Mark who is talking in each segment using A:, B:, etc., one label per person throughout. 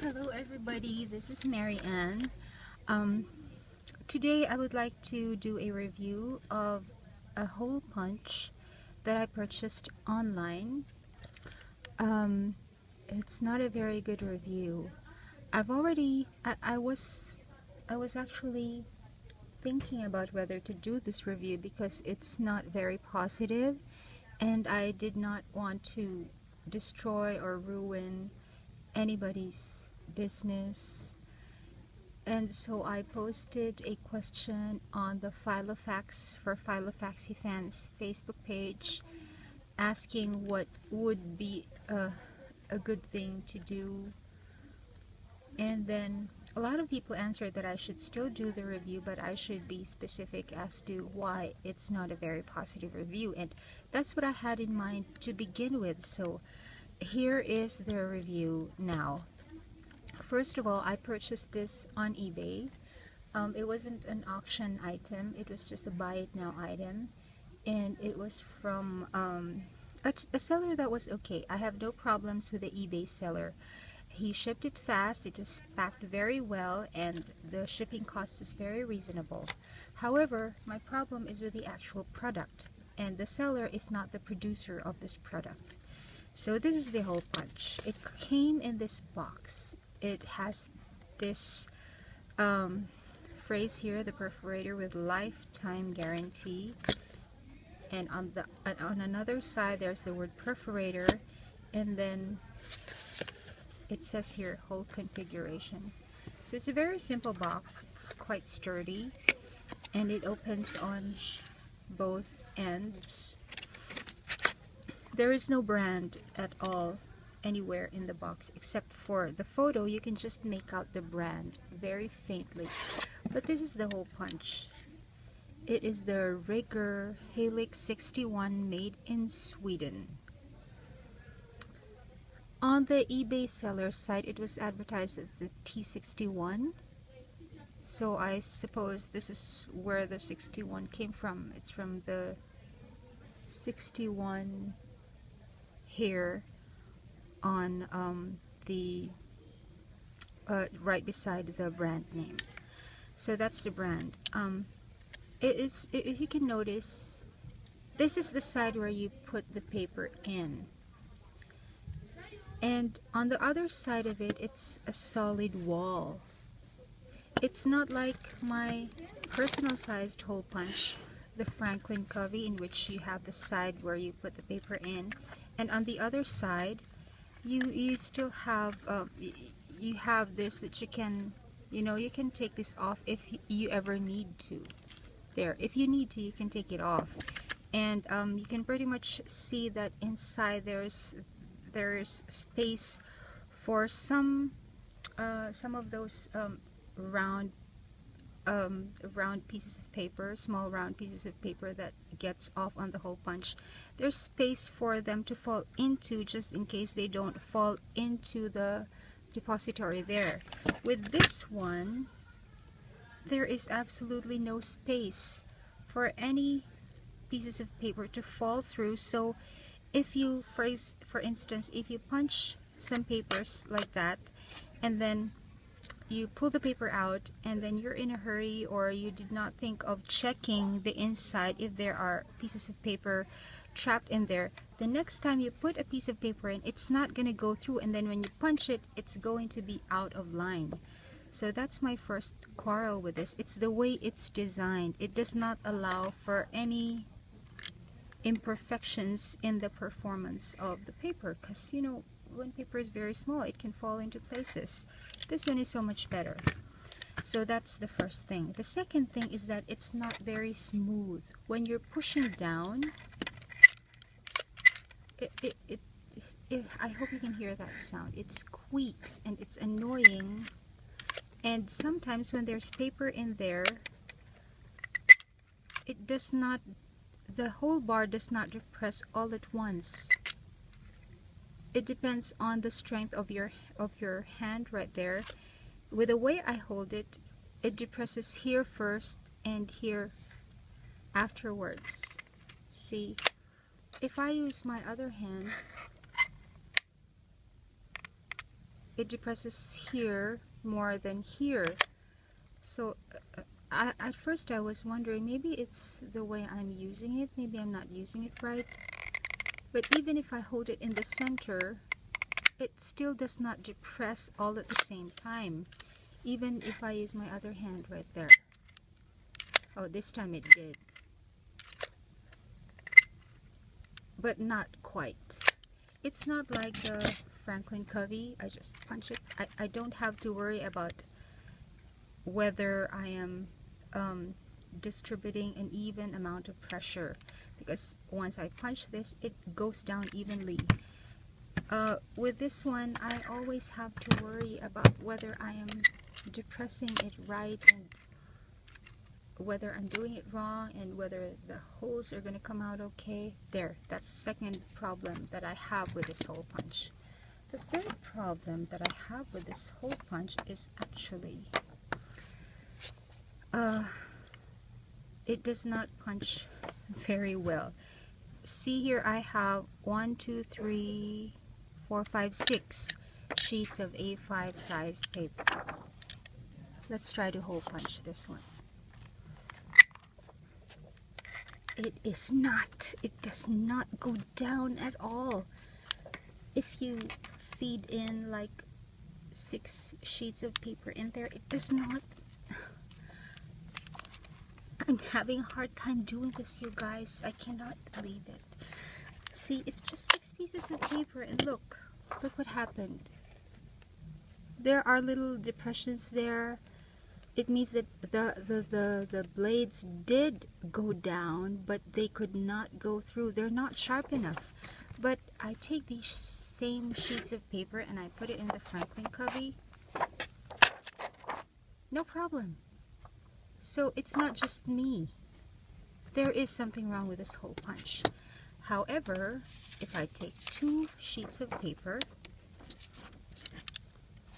A: Hello everybody, this is Mary Ann. Today I would like to do a review of a hole punch that I purchased online. It's not a very good review. I was actually thinking about whether to do this review because it's not very positive, and I did not want to destroy or ruin anybody's business. And so I posted a question on the Filofax for Filofaxy fans Facebook page, asking what would be a good thing to do. And then a lot of people answered that I should still do the review, but I should be specific as to why it's not a very positive review. And that's what I had in mind to begin with. So here is the review now. First of all, I purchased this on eBay. It wasn't an auction item, it was just a buy it now item, and it was from a seller that was okay. I have no problems with the eBay seller. He shipped it fast, it was packed very well, and the shipping cost was very reasonable. However, my problem is with the actual product, and the seller is not the producer of this product. So this is the hole punch. It came in this box. It has this phrase here, the perforator with lifetime guarantee, and on another side there's the word perforator, and then it says here hole configuration. So it's a very simple box. It's quite sturdy, and it opens on both ends. There is no brand at all anywhere in the box except for the photo. You can just make out the brand very faintly, but this is the hole punch. It is the Regur Halix 61 made in Sweden. On the eBay seller site it was advertised as the T61, so I suppose this is where the 61 came from. It's from the 61 here on the right beside the brand name. So that's the brand. It is, if you can notice, this is the side where you put the paper in, and on the other side of it it's a solid wall. It's not like my personal sized hole punch, the Franklin Covey, in which you have the side where you put the paper in, and on the other side you still have you have this that you can, you can take this off if you ever need to. There, if you need to, you can take it off, and you can pretty much see that inside there's space for some of those round pieces of paper, small round pieces of paper that gets off on the hole punch. There's space for them to fall into, just in case they don't fall into the depository there. With this one, there is absolutely no space for any pieces of paper to fall through. So if you, for instance, if you punch some papers like that, and then you pull the paper out, and then you're in a hurry, or you did not think of checking the inside if there are pieces of paper trapped in there, the next time you put a piece of paper in, it's not going to go through, and then when you punch it, it's going to be out of line. So that's my first quarrel with this. It's the way it's designed. It does not allow for any imperfections in the performance of the paper, because when paper is very small, it can fall into places. This one is so much better. So that's the first thing. The second thing is that it's not very smooth. When you're pushing down, I hope you can hear that sound. It squeaks and it's annoying. And sometimes when there's paper in there, it does not, the whole bar does not depress all at once. It depends on the strength of your hand right there. With the way I hold it, it depresses here first and here afterwards. See, if I use my other hand, it depresses here more than here. So at first I was wondering, maybe it's the way I'm using it, maybe I'm not using it right. But even if I hold it in the center, it still does not depress all at the same time, even if I use my other hand right there. Oh, this time it did, but not quite. It's not like the Franklin Covey. I just punch it. I don't have to worry about whether I am distributing an even amount of pressure, because once I punch this, it goes down evenly. With this one, I always have to worry about whether I am depressing it right, and whether I'm doing it wrong, and whether the holes are going to come out okay. There, that's the second problem that I have with this hole punch. The third problem that I have with this hole punch is actually it does not punch very well. See here, I have 1, 2, 3, 4, 5, 6 sheets of A5 sized paper. Let's try to hole punch this one. It does not go down at all. If you feed in like 6 sheets of paper in there, it does not. I'm having a hard time doing this, you guys. I cannot believe it. See, it's just 6 pieces of paper, and look what happened. There are little depressions there. It means that the blades did go down, but they could not go through. They're not sharp enough. But I take these same sheets of paper and I put it in the Franklin Covey. No problem. So it's not just me. There is something wrong with this hole punch. However, if I take 2 sheets of paper,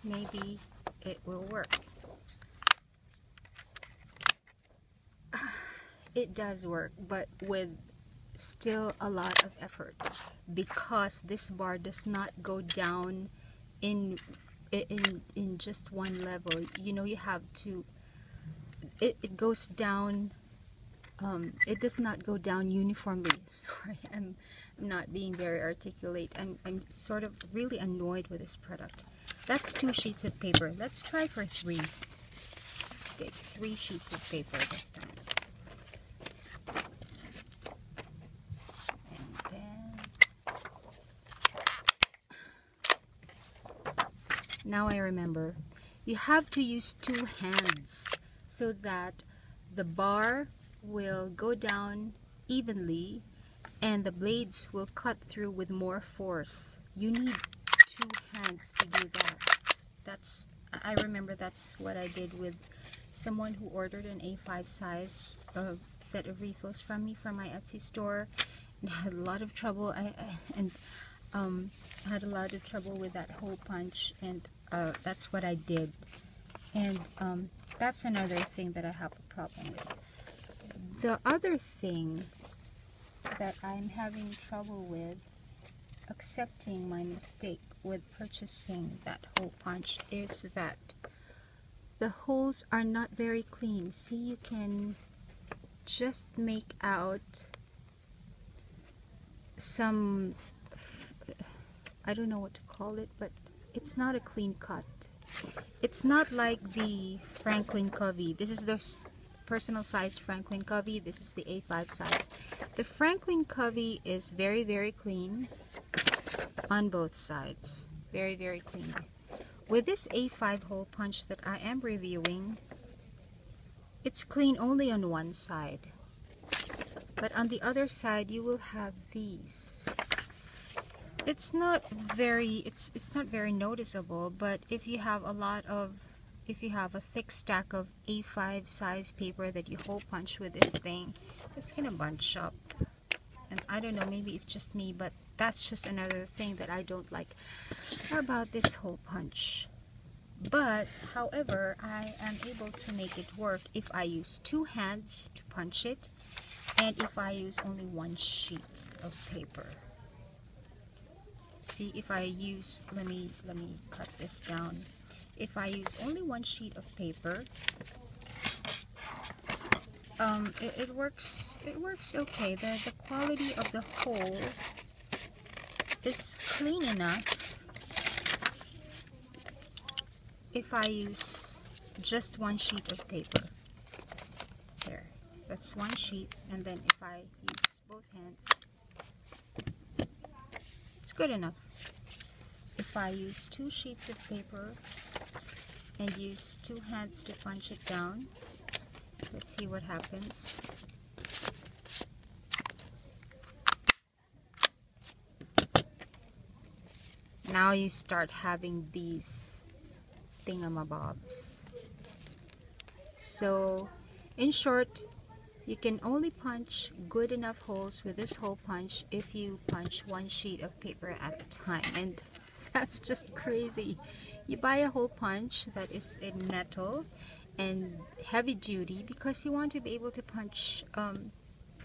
A: maybe it will work. It does work, but with still a lot of effort, because this bar does not go down in just one level. You know, you have to, it goes down, it does not go down uniformly. Sorry, I'm not being very articulate. I'm sort of really annoyed with this product. That's 2 sheets of paper. Let's try for 3. Let's take 3 sheets of paper this time. Now I remember, you have to use 2 hands so that the bar will go down evenly and the blades will cut through with more force. You need 2 hands to do that. I remember that's what I did with someone who ordered an A5 size set of refills from me from my Etsy store, and had a lot of trouble. I had a lot of trouble with that hole punch, and that's what I did. And that's another thing that I have a problem with. The other thing that I'm having trouble with accepting my mistake with purchasing that hole punch is that the holes are not very clean. See, you can just make out some, I don't know what to call it, but it's not a clean cut. It's not like the Franklin Covey. This is the personal size Franklin Covey. This is the A5 size. The Franklin Covey is very, very clean on both sides. Very, very clean. With this A5 hole punch that I am reviewing, it's clean only on one side. But on the other side, you will have these. It's not very noticeable, but if you have a thick stack of A5 size paper that you hole punch with this thing, it's gonna bunch up. And I don't know, maybe it's just me, but that's just another thing that I don't like about this hole punch. But however, I am able to make it work if I use 2 hands to punch it, and if I use only 1 sheet of paper. See, if I use, let me cut this down. If I use only one sheet of paper, it works okay. The quality of the hole is clean enough if I use just one sheet of paper. There, that's one sheet, and then if I use both hands, it's good enough. If I use two sheets of paper and use two hands to punch it down, let's see what happens. Now you start having these thingamabobs. So in short, you can only punch good enough holes with this hole punch if you punch one sheet of paper at a time, and that's just crazy. You buy a hole punch that is in metal and heavy duty because you want to be able to punch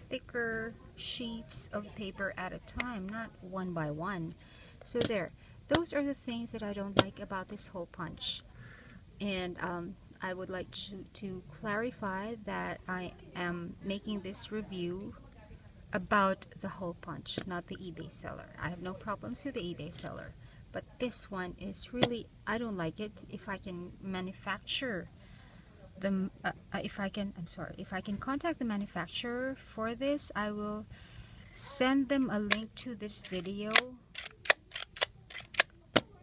A: thicker sheets of paper at a time, not one by one. So there, those are the things that I don't like about this hole punch. And I would like to clarify that I am making this review about the hole punch, not the eBay seller. I have no problems with the eBay seller, but this one is really, I don't like it. If I can manufacture the, if I can contact the manufacturer for this, I will send them a link to this video,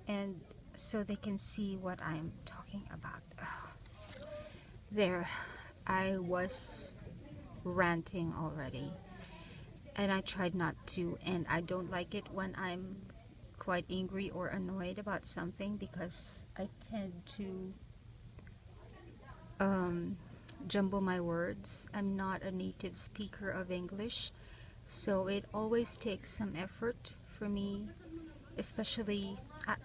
A: and so they can see what I'm talking about. There, I was ranting already, and I tried not to, and I don't like it when I'm quite angry or annoyed about something because I tend to jumble my words. I'm not a native speaker of English, so it always takes some effort for me, especially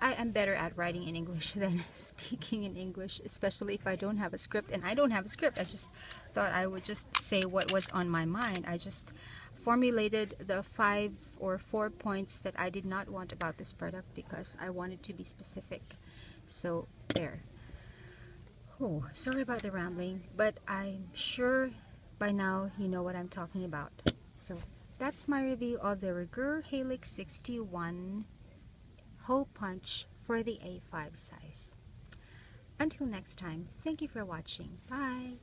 A: I am better at writing in English than speaking in English, especially if I don't have a script, and I don't have a script. I just thought I would just say what was on my mind. I just formulated the 5 or 4 points that I did not want about this product because I wanted to be specific. So there. Oh, sorry about the rambling, but I'm sure by now you know what I'm talking about. So that's my review of the Regur Halix 61 hole punch for the A5 size. Until next time, thank you for watching. Bye!